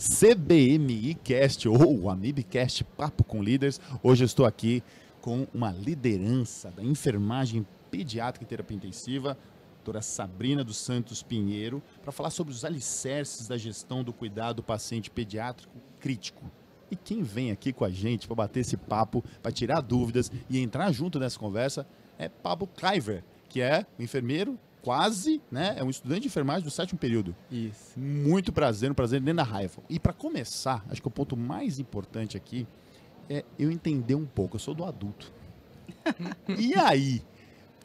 CBMI Cast ou Amibcast Papo com Líderes. Hoje eu estou aqui com uma liderança da enfermagem pediátrica e terapia intensiva, doutora Sabrina dos Santos Pinheiro, para falar sobre os alicerces da gestão do cuidado do paciente pediátrico crítico. E quem vem aqui com a gente para bater esse papo, para tirar dúvidas e entrar junto nessa conversa é Pablo Kleiver, que é um enfermeiro quase, né? É um estudante de enfermagem do 7º período. Isso. Muito prazer, um prazer dentro da raiva. E para começar, acho que o ponto mais importante aqui é eu entender um pouco. Eu sou do adulto. E aí,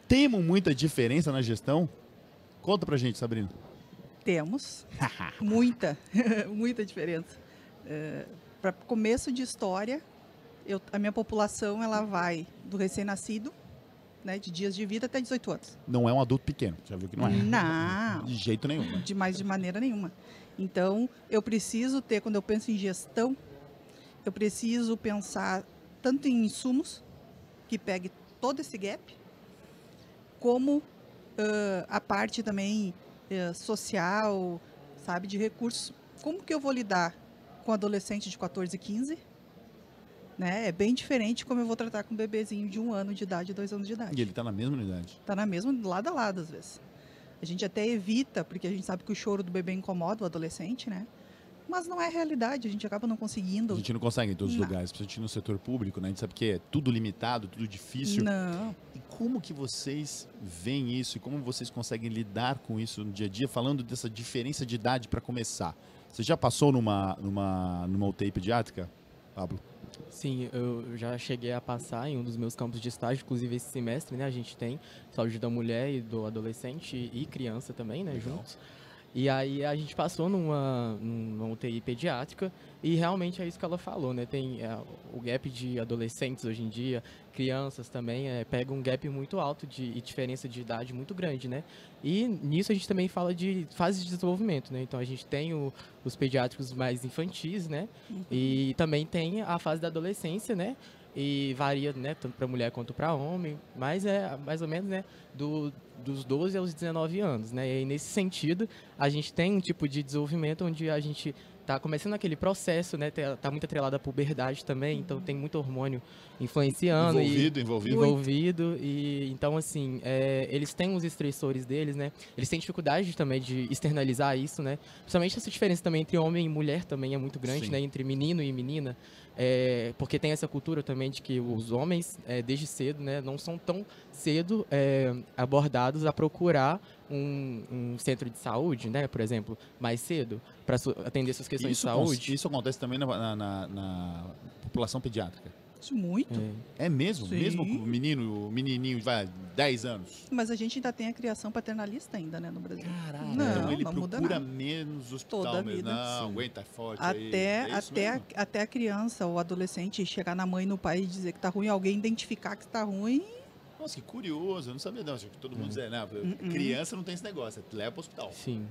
temos muita diferença na gestão? Conta pra gente, Sabrina. Temos. Muita diferença. Para começo de história, a minha população ela vai do recém-nascido, né, de dias de vida até 18 anos. Não é um adulto pequeno, já viu que não é? Não. De jeito nenhum. Né? De maneira nenhuma. Então, eu preciso ter, quando eu penso em gestão, eu preciso pensar tanto em insumos, que pegue todo esse gap, como a parte também social, sabe, de recursos. Como que eu vou lidar com adolescente de 14, 15? Né? É bem diferente como eu vou tratar com um bebezinho de 1 ano de idade, 2 anos de idade. E ele está na mesma unidade? Está na mesma, lado a lado, às vezes. A gente até evita, porque a gente sabe que o choro do bebê incomoda o adolescente, né? Mas não é realidade, a gente acaba não conseguindo. A gente não consegue em todos os lugares, principalmente no setor público, né? A gente sabe que é tudo limitado, tudo difícil. Não. E como que vocês veem isso e como vocês conseguem lidar com isso no dia a dia, falando dessa diferença de idade para começar? Você já passou numa UTI pediátrica, Pablo? Sim, eu já cheguei a passar em um dos meus campos de estágio, inclusive esse semestre, né? A gente tem saúde da mulher e do adolescente e criança também, né? Legal. Juntos. E aí a gente passou numa UTI pediátrica e realmente é isso que ela falou, né? Tem o gap de adolescentes hoje em dia, crianças também, pega um gap muito alto e diferença de idade muito grande, né? E nisso a gente também fala de fases de desenvolvimento, né? Então a gente tem os pediátricos mais infantis, né? Uhum. E também tem a fase da adolescência, né? E varia, né, tanto para mulher quanto para homem, mas é mais ou menos, né, dos 12 aos 19 anos, né? E aí, nesse sentido, a gente tem um tipo de desenvolvimento onde a gente tá começando aquele processo, né? Tá muito atrelado à puberdade também, então tem muito hormônio influenciando. Envolvido. E então, assim, eles têm os estressores deles, né? Eles têm dificuldade também de externalizar isso, né? Principalmente essa diferença também entre homem e mulher também é muito grande, Sim. né? Entre menino e menina. Porque tem essa cultura também de que os homens, desde cedo, né, não são tão cedo abordados a procurar um centro de saúde, né, por exemplo, mais cedo, para atender suas questões de saúde. Isso acontece também na população pediátrica? Isso muito. É mesmo? Sim. Mesmo com o menininho, vai, 10 anos? Mas a gente ainda tem a criação paternalista ainda, né, no Brasil. Caraca, não, então ele não muda procura nada. menos hospital Toda a mesmo. vida. Não, Sim. aguenta, é forte aí. É isso mesmo? Até a criança, o adolescente, chegar na mãe e no pai e dizer que tá ruim, alguém identificar que tá ruim. Nossa, que curioso, eu não sabia não. Acho que todo mundo dizer, não, criança não tem esse negócio, leva pro hospital. Sim.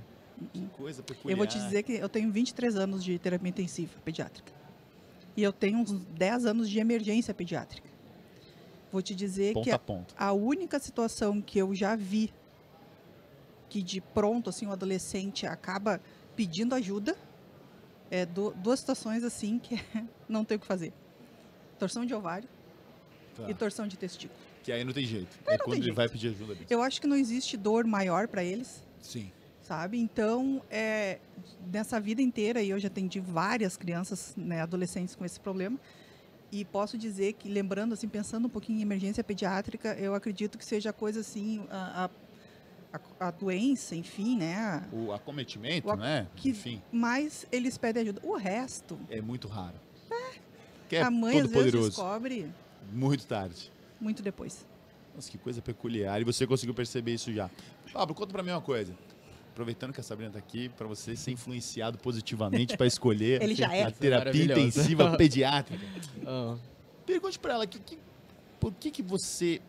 Que coisa peculiar. Eu vou te dizer que eu tenho 23 anos de terapia intensiva pediátrica. E eu tenho uns 10 anos de emergência pediátrica. Vou te dizer Ponto que a ponto. a única situação que eu já vi que de pronto, assim, o adolescente acaba pedindo ajuda é duas situações, assim, que não tem o que fazer. Torção de ovário Tá. e torção de testículo. Que aí não tem jeito. Aí É não quando tem ele jeito. vai pedir ajuda mesmo. Eu acho que não existe dor maior para eles, Sim. sabe? Então, nessa vida inteira, e eu já atendi várias crianças, né, adolescentes com esse problema, e posso dizer que, lembrando, assim, pensando um pouquinho em emergência pediátrica, eu acredito que seja coisa assim, a doença, enfim, né? O acometimento, né? Que Enfim, mais eles pedem ajuda. O resto, é muito raro. Que é a mãe todo às vezes poderoso. descobre Muito tarde. muito depois. Nossa, que coisa peculiar. E você conseguiu perceber isso já. Pablo, conta pra mim uma coisa. Aproveitando que a Sabrina tá aqui, para você ser influenciado positivamente para escolher Ele já é. a terapia Maravilhoso. intensiva pediátrica. Ah, Pergunte para ela por que você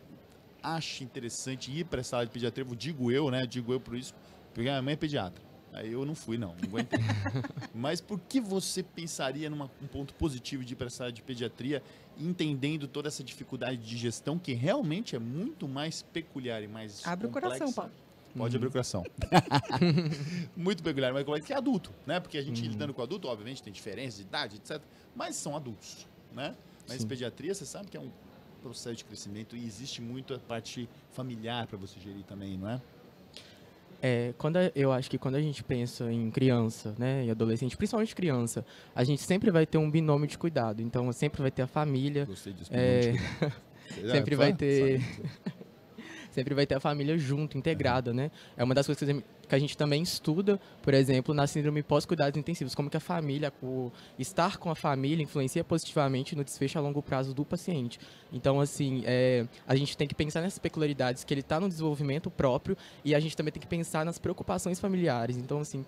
acha interessante ir para essa sala de pediatria. Digo eu por isso, porque a minha mãe é pediatra. Aí eu não fui, não aguentei. Mas por que você pensaria num ponto positivo de ir para essa sala de pediatria, entendendo toda essa dificuldade de gestão, que realmente é muito mais peculiar e mais Abre o complexa? coração, Paulo. Pode abrir o coração. Muito peculiar, mas como é que é adulto, né? Porque a gente lidando com adulto, obviamente, tem diferença de idade, etc. Mas são adultos, né? Mas pediatria, você sabe que é um processo de crescimento e existe muito a parte familiar para você gerir também, não é? Eu acho que quando a gente pensa em criança, né, e adolescente, principalmente criança, a gente sempre vai ter um binômio de cuidado. Então, sempre vai ter a família. Gostei disso. Sempre vai ter... Sempre vai ter a família junto, integrada, né? É uma das coisas que a gente também estuda, por exemplo, na síndrome pós-cuidados intensivos, como que a família, o estar com a família influencia positivamente no desfecho a longo prazo do paciente. Então, assim, a gente tem que pensar nessas peculiaridades, que ele está no desenvolvimento próprio, e a gente também tem que pensar nas preocupações familiares. Então, assim,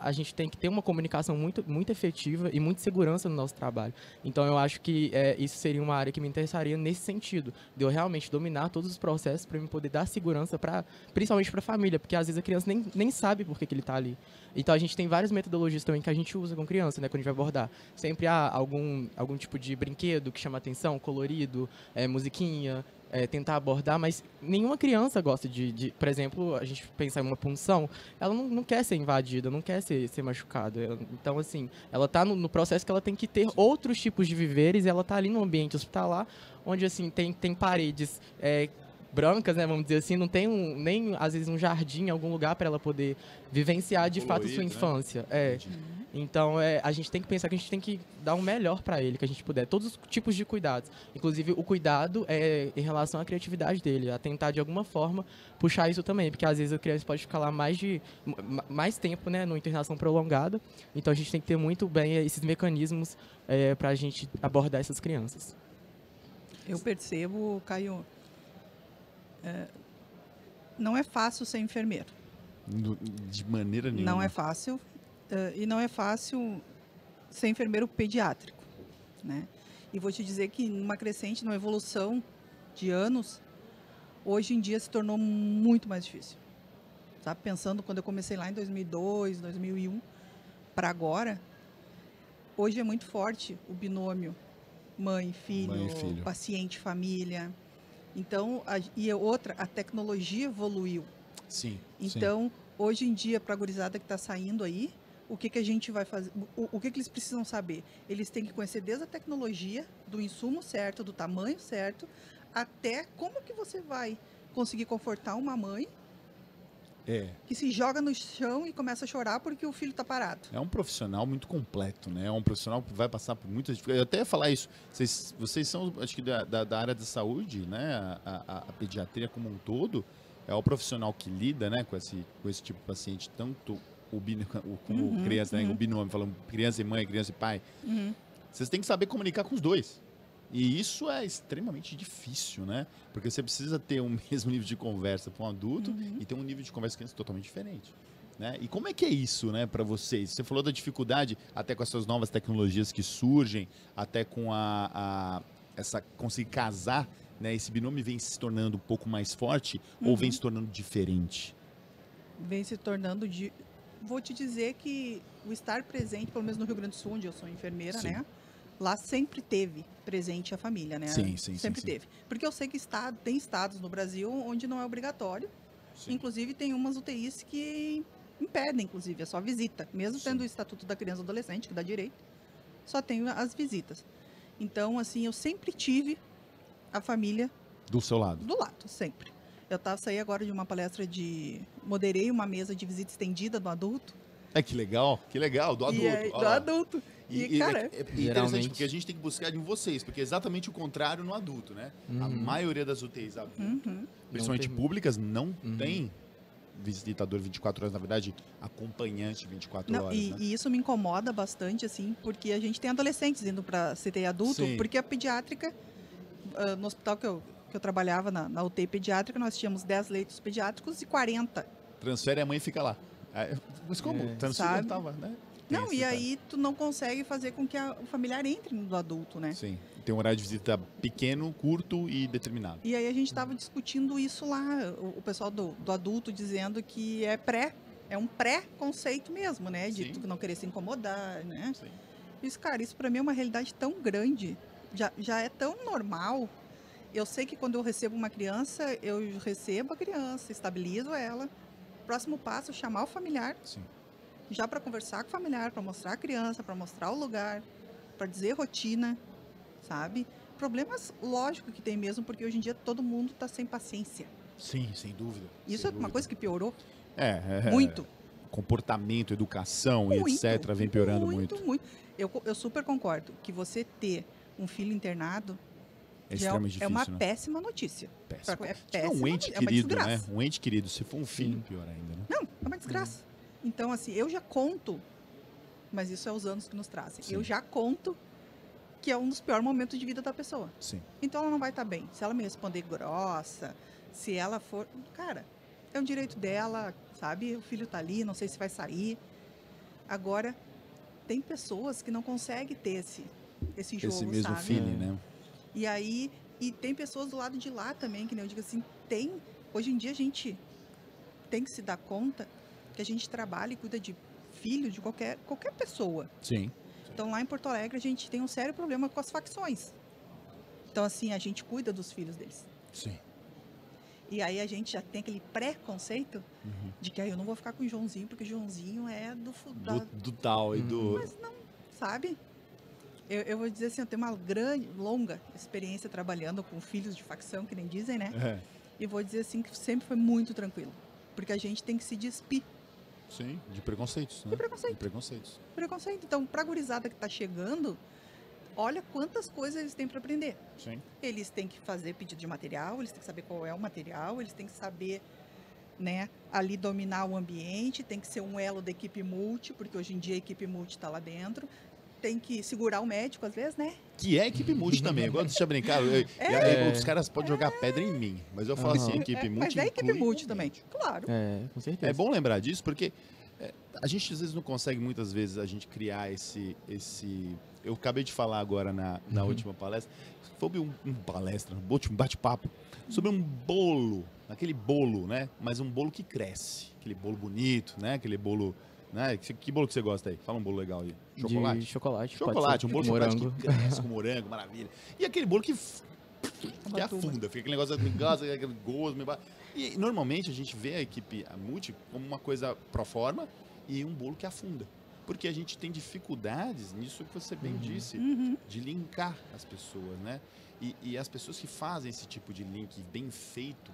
a gente tem que ter uma comunicação muito efetiva e muita segurança no nosso trabalho. Então, eu acho que isso seria uma área que me interessaria nesse sentido, de eu realmente dominar todos os processos para me poder dar segurança, principalmente para a família, porque às vezes a criança nem sabe por que ele está ali. Então a gente tem várias metodologias também que a gente usa com criança, né, quando a gente vai abordar. Sempre há algum tipo de brinquedo que chama atenção, colorido, musiquinha, tentar abordar, mas nenhuma criança gosta por exemplo, a gente pensar em uma punção, ela não quer ser invadida, não quer ser machucada. Então, assim, ela está no processo que ela tem que ter outros tipos de viveres, e ela está ali no ambiente hospitalar, onde, assim, tem paredes brancas, né, vamos dizer assim, não tem nem às vezes um jardim em algum lugar para ela poder vivenciar de fato a sua infância. Então, a gente tem que pensar que a gente tem que dar o melhor para ele, que a gente puder, todos os tipos de cuidados, inclusive o cuidado em relação à criatividade dele, a tentar de alguma forma puxar isso também, porque às vezes a criança pode ficar lá mais tempo, né, numa internação prolongada. Então a gente tem que ter muito bem esses mecanismos para a gente abordar essas crianças. Eu percebo, Caio, não é fácil ser enfermeiro. De maneira nenhuma. Não é fácil. E não é fácil ser enfermeiro pediátrico, né? E vou te dizer que numa crescente, numa evolução de anos, hoje em dia se tornou muito mais difícil. Sabe? Pensando quando eu comecei lá em 2002, 2001, para agora, hoje é muito forte o binômio mãe, filho, paciente, família. Então, a tecnologia evoluiu. Sim. Então, hoje em dia, para a gurizada que está saindo aí, o que a gente vai fazer? O que eles precisam saber? Eles têm que conhecer desde a tecnologia, do insumo certo, do tamanho certo, até como que você vai conseguir confortar uma mãe que se joga no chão e começa a chorar porque o filho está parado. É um profissional muito completo, né? É um profissional que vai passar por muitas dificuldades. Eu até ia falar isso. Vocês são, acho que da área da saúde, né? A pediatria como um todo é o profissional que lida, né, com esse tipo de paciente, tanto como criança, né? O binômio, falando criança e mãe, criança e pai. Vocês têm que saber comunicar com os dois. E isso é extremamente difícil, né? Porque você precisa ter o mesmo nível de conversa com um adulto e ter um nível de conversa com criança totalmente diferente, né? E como é que é isso, né, para vocês? Você falou da dificuldade até com essas novas tecnologias que surgem, até com essa conseguir casar, né? Esse binômio vem se tornando um pouco mais forte ou vem se tornando diferente? Vem se tornando Vou te dizer que o estar presente, pelo menos no Rio Grande do Sul, onde eu sou enfermeira, né? Lá sempre teve presente a família, né? Sempre teve. Porque eu sei que tem estados no Brasil onde não é obrigatório. Inclusive, tem umas UTIs que impedem, inclusive, a sua visita. Mesmo tendo o Estatuto da Criança e Adolescente, que dá direito, só tem as visitas. Então, assim, eu sempre tive a família... Do seu lado? Do lado, sempre. Eu saí agora de uma palestra moderei uma mesa de visita estendida do adulto. Que legal, do adulto. Do adulto. E cara, é interessante porque a gente tem que buscar em vocês, porque é exatamente o contrário no adulto, né? A maioria das UTIs principalmente públicas, não tem visitador 24 horas, na verdade, acompanhante 24 horas. Né? E isso me incomoda bastante, assim, porque a gente tem adolescentes indo para CTI adulto, porque a pediátrica, no hospital que eu trabalhava, na UTI pediátrica, nós tínhamos 10 leitos pediátricos e 40. Transfere a mãe e fica lá. Mas como? Transfere, tava, né? Não, e aí tu não consegue fazer com que o familiar entre no adulto, né? Sim, tem um horário de visita pequeno, curto e determinado. E aí a gente estava discutindo isso lá, o pessoal do adulto dizendo que é um pré-conceito mesmo, né? De tu não querer se incomodar, né? Isso, cara, isso pra mim é uma realidade tão grande, já é tão normal. eu sei que quando eu recebo uma criança, eu recebo a criança, estabilizo ela. Próximo passo, chamar o familiar, Sim. já para conversar com o familiar, para mostrar a criança, para mostrar o lugar, para dizer rotina, sabe? Problemas, lógico que tem mesmo, porque hoje em dia todo mundo está sem paciência. Sim, sem dúvida. Isso sem é uma dúvida. coisa que piorou É. muito. Comportamento, educação e Muito, etc. vem piorando muito. muito. Eu super concordo que você ter um filho internado É já extremamente é uma difícil, né? péssima notícia. Péssimo. É Se for péssima, um ente é uma querido, né? desgraça. Um ente querido. Se for um filho, Sim. pior ainda, né? Não, é uma desgraça. Então, assim, eu já conto, mas isso é os anos que nos trazem. Sim. Eu já conto que é um dos piores momentos de vida da pessoa. Sim. Então, ela não vai estar bem. Se ela me responder grossa, se ela for... Cara, é um direito dela, sabe? O filho tá ali, não sei se vai sair. Agora, tem pessoas que não conseguem ter esse jogo, Esse mesmo sabe? feeling, né? E aí, e tem pessoas do lado de lá também, que nem eu digo assim, hoje em dia a gente tem que se dar conta que a gente trabalha e cuida de filho de qualquer pessoa. Sim. Então lá em Porto Alegre a gente tem um sério problema com as facções. Então assim, a gente cuida dos filhos deles. Sim. E aí a gente já tem aquele preconceito Uhum. de que eu não vou ficar com o Joãozinho, porque o Joãozinho é Do tal e do... Mas não, sabe? Eu vou dizer assim, eu tenho uma longa experiência trabalhando com filhos de facção, que nem dizem, né? É. E vou dizer assim que sempre foi muito tranquilo. Porque a gente tem que se despir Sim, de preconceitos, né? de preconceito. De preconceitos. Preconceito. Então, pra gurizada que tá chegando, olha quantas coisas eles têm para aprender. Sim. Eles têm que fazer pedido de material, eles têm que saber qual é o material, eles têm que saber, né, ali dominar o ambiente, tem que ser um elo da equipe multi, porque hoje em dia a equipe multi está lá dentro. Tem que segurar o médico, às vezes, né? Que é equipe multi também. Agora deixa eu brincar. Os caras podem jogar pedra em mim. Mas eu falo assim, equipe multi. Mas é equipe inclui multi o também, médico. claro. Com certeza. É bom lembrar disso, porque a gente às vezes não consegue, muitas vezes, a gente criar esse... Eu acabei de falar agora na última palestra, sobre um bate-papo, sobre um bolo, aquele bolo, né? Mas um bolo que cresce, aquele bolo bonito, né? Aquele bolo... Né? Que bolo que você gosta aí? Fala um bolo legal aí. Chocolate? De chocolate. Chocolate, um bolo de morango. chocolate que cresce com morango, maravilha. E aquele bolo que afunda, fica aquele negócio de gás, aquele gosto. E normalmente a gente vê a equipe multi como uma coisa pro forma e um bolo que afunda. Porque a gente tem dificuldades nisso que você bem disse, de linkar as pessoas, né? E as pessoas que fazem esse tipo de link bem feito,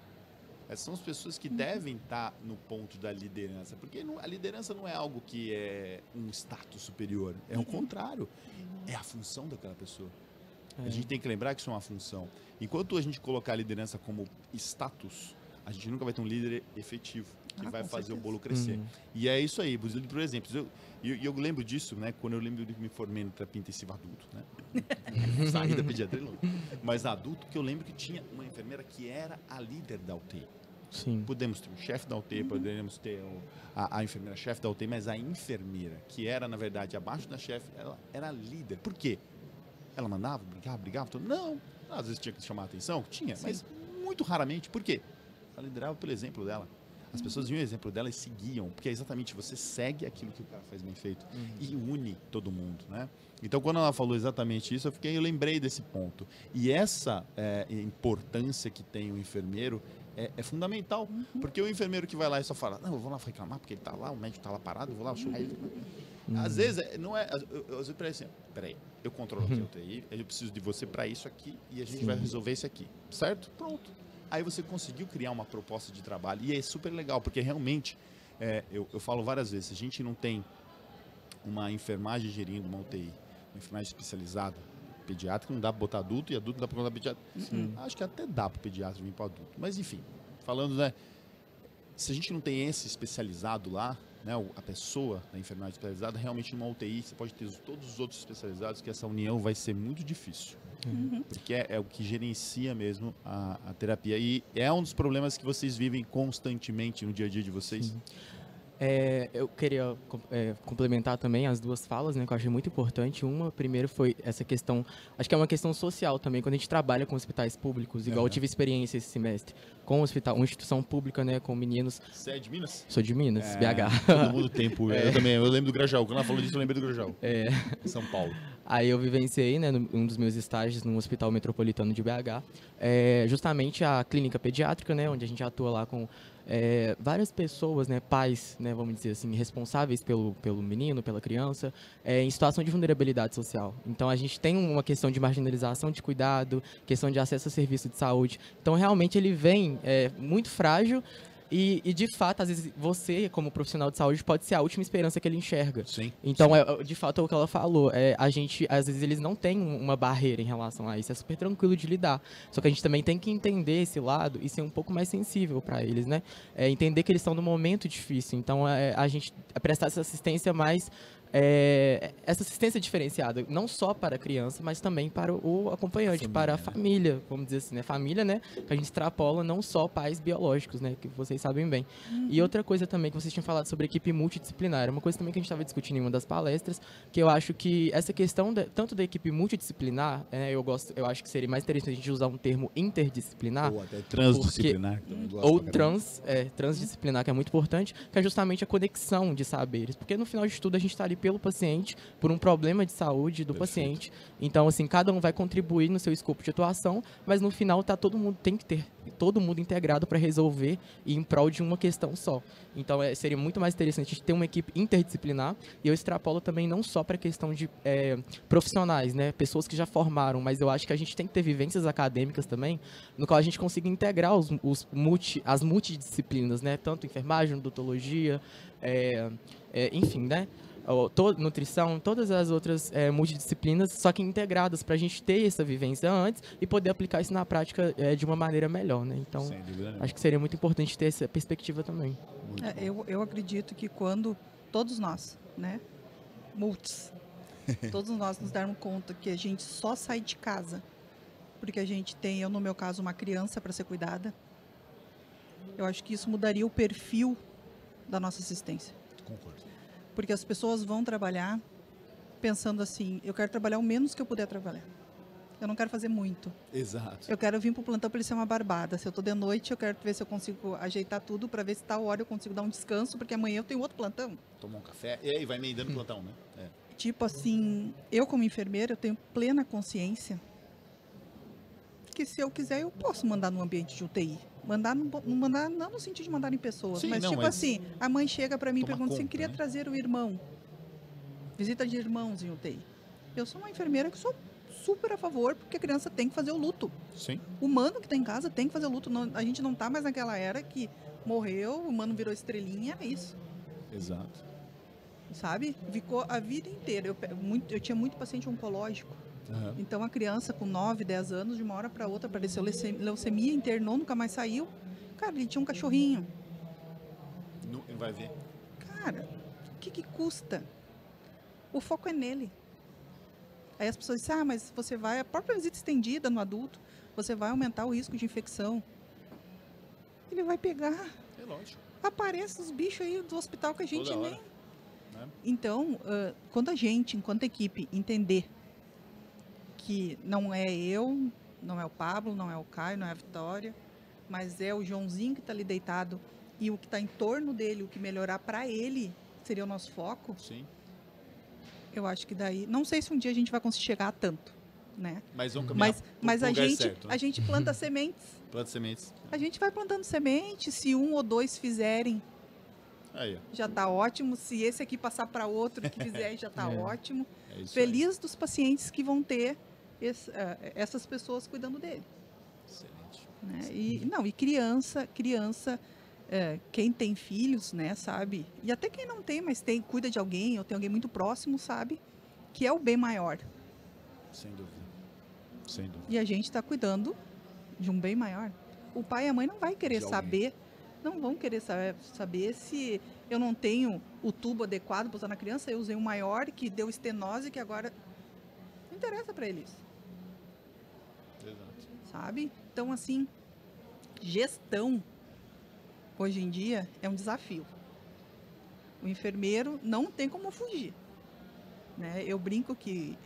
são as pessoas que devem estar no ponto da liderança, porque a liderança não é algo que é um status superior, é o contrário, é a função daquela pessoa. A gente tem que lembrar que isso é uma função. Enquanto a gente colocar a liderança como status, a gente nunca vai ter um líder efetivo que vai fazer certeza. o bolo crescer. E é isso aí, por exemplo, eu lembro disso, né, quando eu lembro de me formei no terapia intensiva adulto, né? Saí da pediatria, mas adulto, que eu lembro que tinha uma enfermeira que era a líder da UTI. Sim. Podemos ter o chefe da UTI, podemos ter a enfermeira-chefe da UTI, mas a enfermeira, que era, na verdade, abaixo da chefe, ela era líder. Por quê? Ela mandava, brigava, tudo. Não, às vezes tinha que chamar a atenção, tinha, mas muito raramente. Por quê? Ela liderava pelo exemplo dela. As pessoas viam o exemplo dela e seguiam, porque é exatamente, você segue aquilo que o cara faz bem feito e une todo mundo, né? Então, quando ela falou exatamente isso, eu lembrei desse ponto. E essa importância que tem o enfermeiro é fundamental, porque o enfermeiro que vai lá e só fala, não, eu vou lá reclamar porque ele tá lá, o médico tá lá parado, eu vou lá, eu sou ele. Às vezes, não é... Às vezes, assim, peraí, eu controlo aqui a UTI, eu preciso de você para isso aqui e a gente vai resolver isso aqui, certo? Pronto. Aí você conseguiu criar uma proposta de trabalho e é super legal, porque realmente, eu falo várias vezes, se a gente não tem uma enfermagem gerindo uma UTI, uma enfermagem especializada, pediátrica, não dá para botar adulto e adulto não dá para botar pediátrico. Acho que até dá para o pediatra vir para adulto. Mas enfim, falando, né? Se a gente não tem esse especializado lá, né, a pessoa da enfermagem especializada, realmente numa UTI você pode ter todos os outros especializados, que essa união vai ser muito difícil. Porque é o que gerencia mesmo a terapia. E é um dos problemas que vocês vivem constantemente no dia a dia de vocês. Eu queria complementar também as duas falas, né, que eu achei muito importante. Uma, primeiro, foi essa questão, acho que é uma questão social também, quando a gente trabalha com hospitais públicos, igual eu tive experiência esse semestre, com um hospital, uma instituição pública, né, com meninos. Você é de Minas? Sou de Minas, BH. Todo mundo tem por... Eu também, eu lembro do Grajaú. Quando ela falou disso, eu lembrei do Grajaú. Em São Paulo. Aí eu vivenciei, né, um dos meus estágios no Hospital Metropolitano de BH, justamente a clínica pediátrica, né, onde a gente atua lá com várias pessoas, né, pais, né, vamos dizer assim, responsáveis pelo menino, pela criança, em situação de vulnerabilidade social. Então a gente tem uma questão de marginalização de cuidado, questão de acesso a serviço de saúde. Então realmente ele vem muito frágil. E, de fato, às vezes, você, como profissional de saúde, pode ser a última esperança que ele enxerga. Sim. Então, de fato, é o que ela falou. A gente, às vezes, eles não têm uma barreira em relação a isso. É super tranquilo de lidar. Só que a gente também tem que entender esse lado e ser um pouco mais sensível para eles, né? Entender que eles estão num momento difícil. Então, a gente prestar essa assistência mais... essa assistência diferenciada, não só para a criança, mas também para o acompanhante, para a família, vamos dizer assim, né? Família, né? Que a gente extrapola não só pais biológicos, né? Que vocês sabem bem. E outra coisa também que vocês tinham falado sobre equipe multidisciplinar, uma coisa também que a gente estava discutindo em uma das palestras, que eu acho que essa questão tanto da equipe multidisciplinar, eu acho que seria mais interessante a gente usar um termo interdisciplinar. Ou até transdisciplinar. Ou transdisciplinar, que é muito importante, que é justamente a conexão de saberes. Porque no final de tudo a gente está ali pelo paciente, por um problema de saúde do paciente. Então, assim, cada um vai contribuir no seu escopo de atuação, mas no final todo mundo tem que ter todo mundo integrado para resolver e em prol de uma questão só. Então, seria muito mais interessante a gente ter uma equipe interdisciplinar, e eu extrapolo também não só para a questão de profissionais, né, pessoas que já formaram, mas eu acho que a gente tem que ter vivências acadêmicas também, no qual a gente consiga integrar as multidisciplinas, né, tanto enfermagem, odontologia, enfim, né, nutrição, todas as outras multidisciplinas, só que integradas, para a gente ter essa vivência antes e poder aplicar isso na prática de uma maneira melhor, né? Então, acho que seria muito importante ter essa perspectiva também. Eu acredito que quando todos nós, né, todos nós nos darmos conta que a gente só sai de casa porque a gente tem, eu no meu caso, uma criança para ser cuidada, eu acho que isso mudaria o perfil da nossa assistência. Concordo. Porque as pessoas vão trabalhar pensando assim, eu quero trabalhar o menos que eu puder trabalhar. Eu não quero fazer muito. Exato. Eu quero vir para o plantão para ele ser uma barbada. Se eu estou de noite, eu quero ver se eu consigo ajeitar tudo para ver se tal hora eu consigo dar um descanso, porque amanhã eu tenho outro plantão. Tomar um café, e aí vai emendando o plantão, né? Tipo assim, eu como enfermeira, eu tenho plena consciência que se eu quiser, eu posso mandar no ambiente de UTI. Mandar não no sentido de mandar em pessoas, Sim, mas não, tipo assim, a mãe chega para mim e pergunta assim, queria né? trazer o irmão. Visita de irmãos em UTI. Eu sou uma enfermeira que sou super a favor, porque a criança tem que fazer o luto. Sim. O humano que está em casa tem que fazer o luto. Não, a gente não está mais naquela era que morreu, o humano virou estrelinha, é isso. Exato. Sabe? Ficou a vida inteira. Eu tinha muito paciente oncológico. Uhum. Então a criança com 9, 10 anos, de uma hora para outra, apareceu leucemia, internou, nunca mais saiu. Cara, ele tinha um cachorrinho. Não vai ver. Cara, o que custa? O foco é nele. Aí as pessoas dizem, mas você vai, a própria visita estendida no adulto, você vai aumentar o risco de infecção. Ele vai pegar. É lógico. Aparece os bichos aí do hospital que a gente nem... Né? Então, quando a gente, enquanto equipe, entender que não é eu, não é o Pablo, não é o Caio, não é a Vitória, mas é o Joãozinho que está ali deitado e o que está em torno dele, o que melhorar para ele, seria o nosso foco. Sim. Eu acho que daí, não sei se um dia a gente vai conseguir chegar a tanto, né? Mas vamos caminhar mas a gente planta sementes. Planta sementes. A gente vai plantando sementes, se 1 ou 2 fizerem, aí, já está ótimo. Se esse aqui passar para outro que fizer, já está ótimo. É isso. Feliz dos pacientes que vão ter essas pessoas cuidando dele. Excelente. Né? E criança, quem tem filhos, né, sabe? E até quem não tem, mas cuida de alguém, ou tem alguém muito próximo, sabe? Que é o bem maior. Sem dúvida. Sem dúvida. E a gente está cuidando de um bem maior. O pai e a mãe não vai querer saber, não vão querer saber se eu não tenho o tubo adequado para usar na criança, eu usei um maior que deu estenose, que agora não interessa para eles. Exato. Sabe? Então, assim, gestão, hoje em dia, é um desafio. O enfermeiro não tem como fugir. Né? Eu brinco que,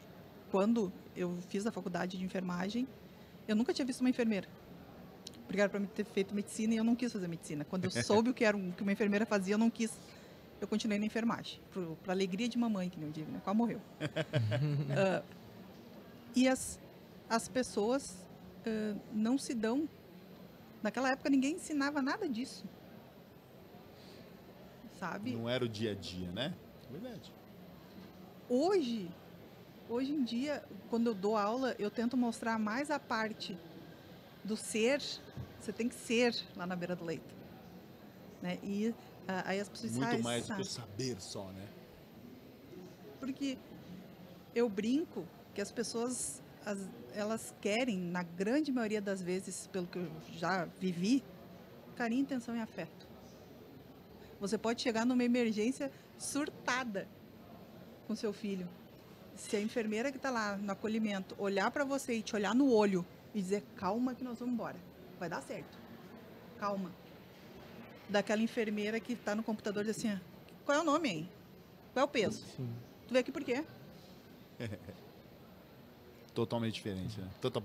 quando eu fiz a faculdade de enfermagem, eu nunca tinha visto uma enfermeira. Obrigada por me ter feito medicina e eu não quis fazer medicina. Quando eu soube o que era que uma enfermeira fazia, eu não quis. Eu continuei na enfermagem. Para alegria de mamãe, que nem eu digo, né? Quase morreu. E as pessoas não se dão. Naquela época ninguém ensinava nada disso. Sabe? Não era o dia a dia, né? Verdade. Hoje em dia, quando eu dou aula, eu tento mostrar mais a parte do ser. Você tem que ser lá na beira do leito. Né? E aí as pessoas Muito mais do que o sabe? saber só, né? Porque eu brinco que as pessoas, elas querem, na grande maioria das vezes, pelo que eu já vivi, carinho, atenção e afeto. Você pode chegar numa emergência surtada com seu filho. Se a enfermeira que está lá no acolhimento olhar para você e te olhar no olho e dizer, calma que nós vamos embora, vai dar certo. Calma. Daquela enfermeira que está no computador e diz assim, qual é o nome aí? Qual é o peso? Sim. Tu veio aqui por quê? Totalmente diferente, né? Total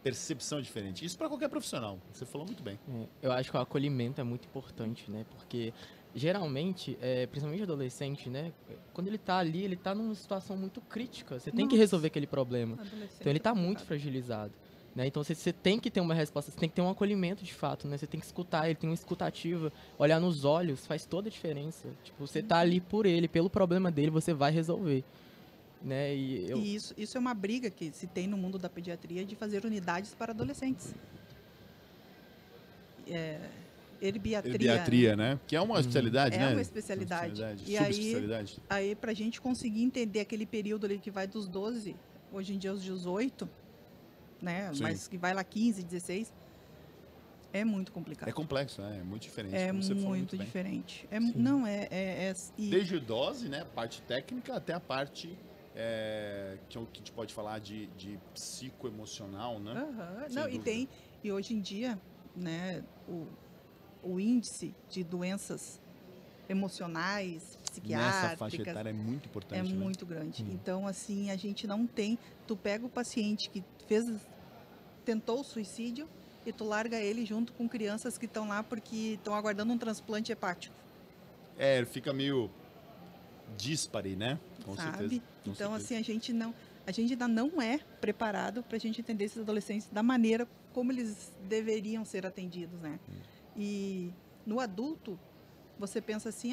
percepção diferente. Isso para qualquer profissional. Você falou muito bem. Eu acho que o acolhimento é muito importante, né? Porque geralmente, principalmente adolescente, né? Quando ele tá ali, ele tá numa situação muito crítica. Você tem que Nossa. resolver aquele problema. Adolescente Então ele tá é muito complicado. fragilizado. Né? Então você tem que ter uma resposta, você tem que ter um acolhimento de fato, né? Você tem que escutar ele, tem uma escutativa, olhar nos olhos, faz toda a diferença. Tipo, você tá ali por ele, pelo problema dele, você vai resolver. Né? E eu... E isso é uma briga que se tem no mundo da pediatria de fazer unidades para adolescentes. Herbiatria. Herbiatria, né? Que é uma especialidade, É né? uma especialidade. E Subespecialidade. aí para a gente conseguir entender aquele período ali que vai dos 12, hoje em dia aos 18, né? Sim. Mas que vai lá 15, 16, é muito complicado. É complexo, né? É muito diferente. É como você falou muito bem. diferente. Sim. Não, e Desde dose, né? A parte técnica até a parte que a gente pode falar de psicoemocional, né? Aham. Sem Não, dúvida. e hoje em dia, né, o índice de doenças emocionais, psiquiátricas, Nessa faixa etária é muito importante, né? muito grande. Então, assim, a gente não tem. Tu pega o paciente que tentou o suicídio e tu larga ele junto com crianças que estão lá porque estão aguardando um transplante hepático, Fica meio díspare, né? Com sabe? certeza. Com Então, certeza. assim, a gente ainda não é preparado para a gente entender esses adolescentes da maneira como eles deveriam ser atendidos, né? E no adulto, você pensa assim,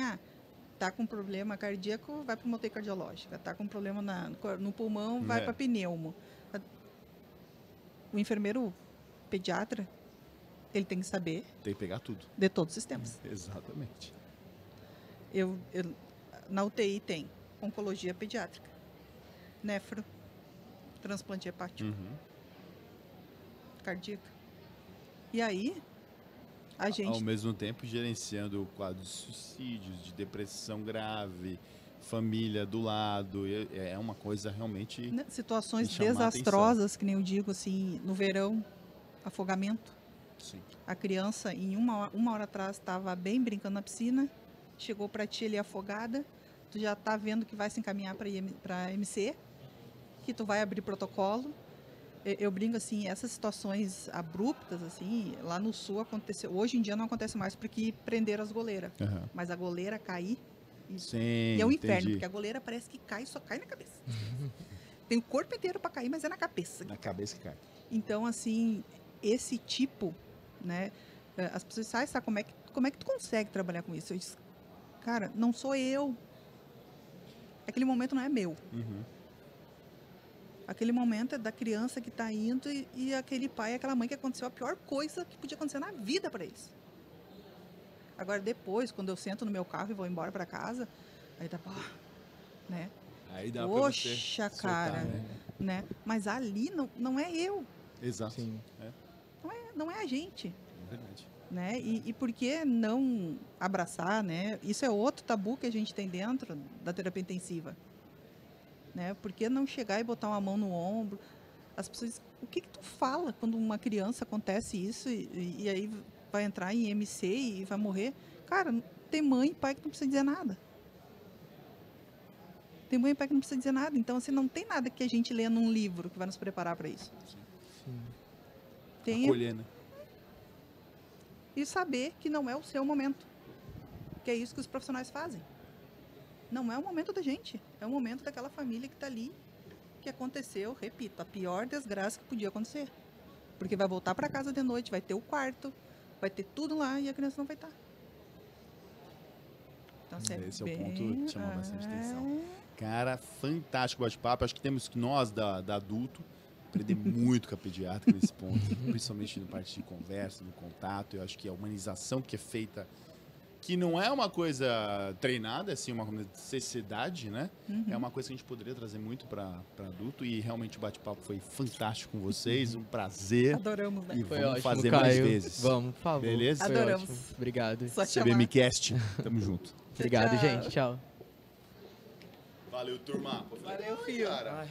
tá com problema cardíaco, vai para uma UTI cardiológica, tá com problema no pulmão, vai para pneumo. O enfermeiro pediatra, ele tem que saber Tem que pegar tudo. de todos os sistemas. Exatamente. Na UTI tem oncologia pediátrica, nefro, transplante hepático, cardíaco. E aí, a gente... Ao mesmo tempo, gerenciando quadros de suicídios, de depressão grave, família do lado. É uma coisa realmente... Situações de chamar a desastrosas, que nem eu digo, assim, no verão, afogamento. Sim. A criança, em uma hora atrás, estava bem brincando na piscina, chegou para ti ali afogada, tu já está vendo que vai se encaminhar para MC, que tu vai abrir protocolo. Eu brinco assim, essas situações abruptas, assim, lá no sul aconteceu. Hoje em dia não acontece mais porque prenderam as goleiras. Mas a goleira cair, Sim, e é um inferno, entendi. porque a goleira parece que cai, só cai na cabeça. Tem o corpo inteiro para cair, mas é na cabeça. Na cabeça que cai. Então, assim, esse tipo, né? As pessoas sabem, como é que tu consegue trabalhar com isso? Eu disse, cara, não sou eu. Aquele momento não é meu. Aquele momento é da criança que está indo e aquele pai, aquela mãe que aconteceu a pior coisa que podia acontecer na vida para eles. Agora, depois, quando eu sento no meu carro e vou embora para casa, aí tá, né? Aí dá pra você Poxa, soltar, cara, né? Mas ali não é eu, Exato. Sim. não é a gente. É verdade. Né? E por que não abraçar, né? Isso é outro tabu que a gente tem dentro da terapia intensiva. Né? Por que não chegar e botar uma mão no ombro? As pessoas, o que tu fala quando uma criança acontece isso e aí vai entrar em MC e vai morrer? Cara, tem mãe e pai que não precisa dizer nada. Tem mãe e pai que não precisa dizer nada. Então, assim, não tem nada que a gente lê num livro que vai nos preparar para isso. Sim. Tem, Acolher, né? e saber que não é o seu momento. Que é isso que os profissionais fazem. Não é o momento da gente, é o momento daquela família que está ali, que aconteceu, repito, a pior desgraça que podia acontecer. Porque vai voltar para casa de noite, vai ter o quarto, vai ter tudo lá e a criança não vai estar. Então, Esse é o ponto que chama bastante atenção. Cara, fantástico bate-papo. Acho que temos que nós, da adulto, aprender muito com a pediatra nesse ponto, principalmente no parte de conversa, no contato. Eu acho que a humanização que é feita, que não é uma coisa treinada, é assim, uma necessidade, né? É uma coisa que a gente poderia trazer muito para adulto e realmente o bate-papo foi fantástico com vocês, um prazer. Adoramos, né? E Foi vamos ótimo, fazer Caio. mais vezes. Vamos, por favor. Beleza? Foi Adoramos. ótimo. Obrigado. Só chamar. CBMcast, tamo junto. Obrigado, Tchau. gente. Tchau. Valeu, turma. Valeu, filho. Cara.